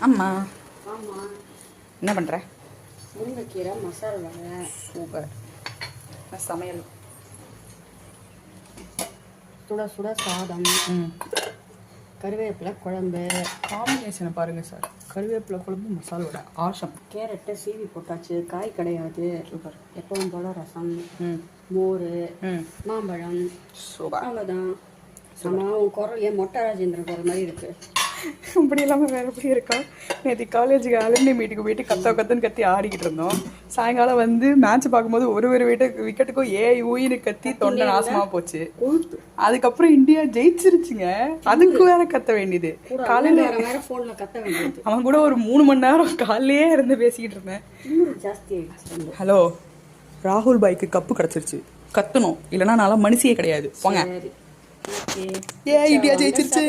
அம்மா ஆமாம். என்ன பண்ணுற? முருங்கைக்கீரை மசாலா வடை. சூப்பர். சமையல் சுட சுட சாதம், கருவேப்பிலை குழம்பு. காம்பினேஷனை பாருங்கள் சார். கருவேப்பிலை குழம்பு மசாலா வடை ஆசம். கேரட்டை சீவி போட்டாச்சு, காய் கிடையாது. சூப்பர். எப்பவும் போல ரசம், மோர், மாம்பழம். சூப்பர். அவ்வளோதான். ஆமாம், உன் குரல் ஏன் மொட்டை ராஜேந்திரன் குரல் மாதிரி இருக்கு? இப்படி இல்லாமல் வேறு எப்படி இருக்கோம். நேற்று காலேஜுக்கு அலுமினி மீட்டுக்கு போயிட்டு கத்துன்னு கத்தி ஆடிக்கிட்டு இருந்தோம். சாயங்காலம் வந்து மேட்ச் பார்க்கும்போது ஒரு விக்கெட்டுக்கும் ஊயின்னு கத்தி தொண்டை நாசமாக போச்சு. அதுக்கப்புறம் இந்தியா ஜெயிச்சிருச்சுங்க. அதுக்கு வேற கத்த வேண்டியது. காலையில் அவன் கூட ஒரு 3 மணி நேரம் காலையே இருந்து பேசிக்கிட்டு இருந்தேன். ஹலோ, ராகுல் பாய்க்கு கப்பு கிடச்சிருச்சு. கத்தணும், இல்லைன்னா நான் மனுஷியே கிடையாது. போங்க. இந்தியா ஜெயிச்சிருச்சு.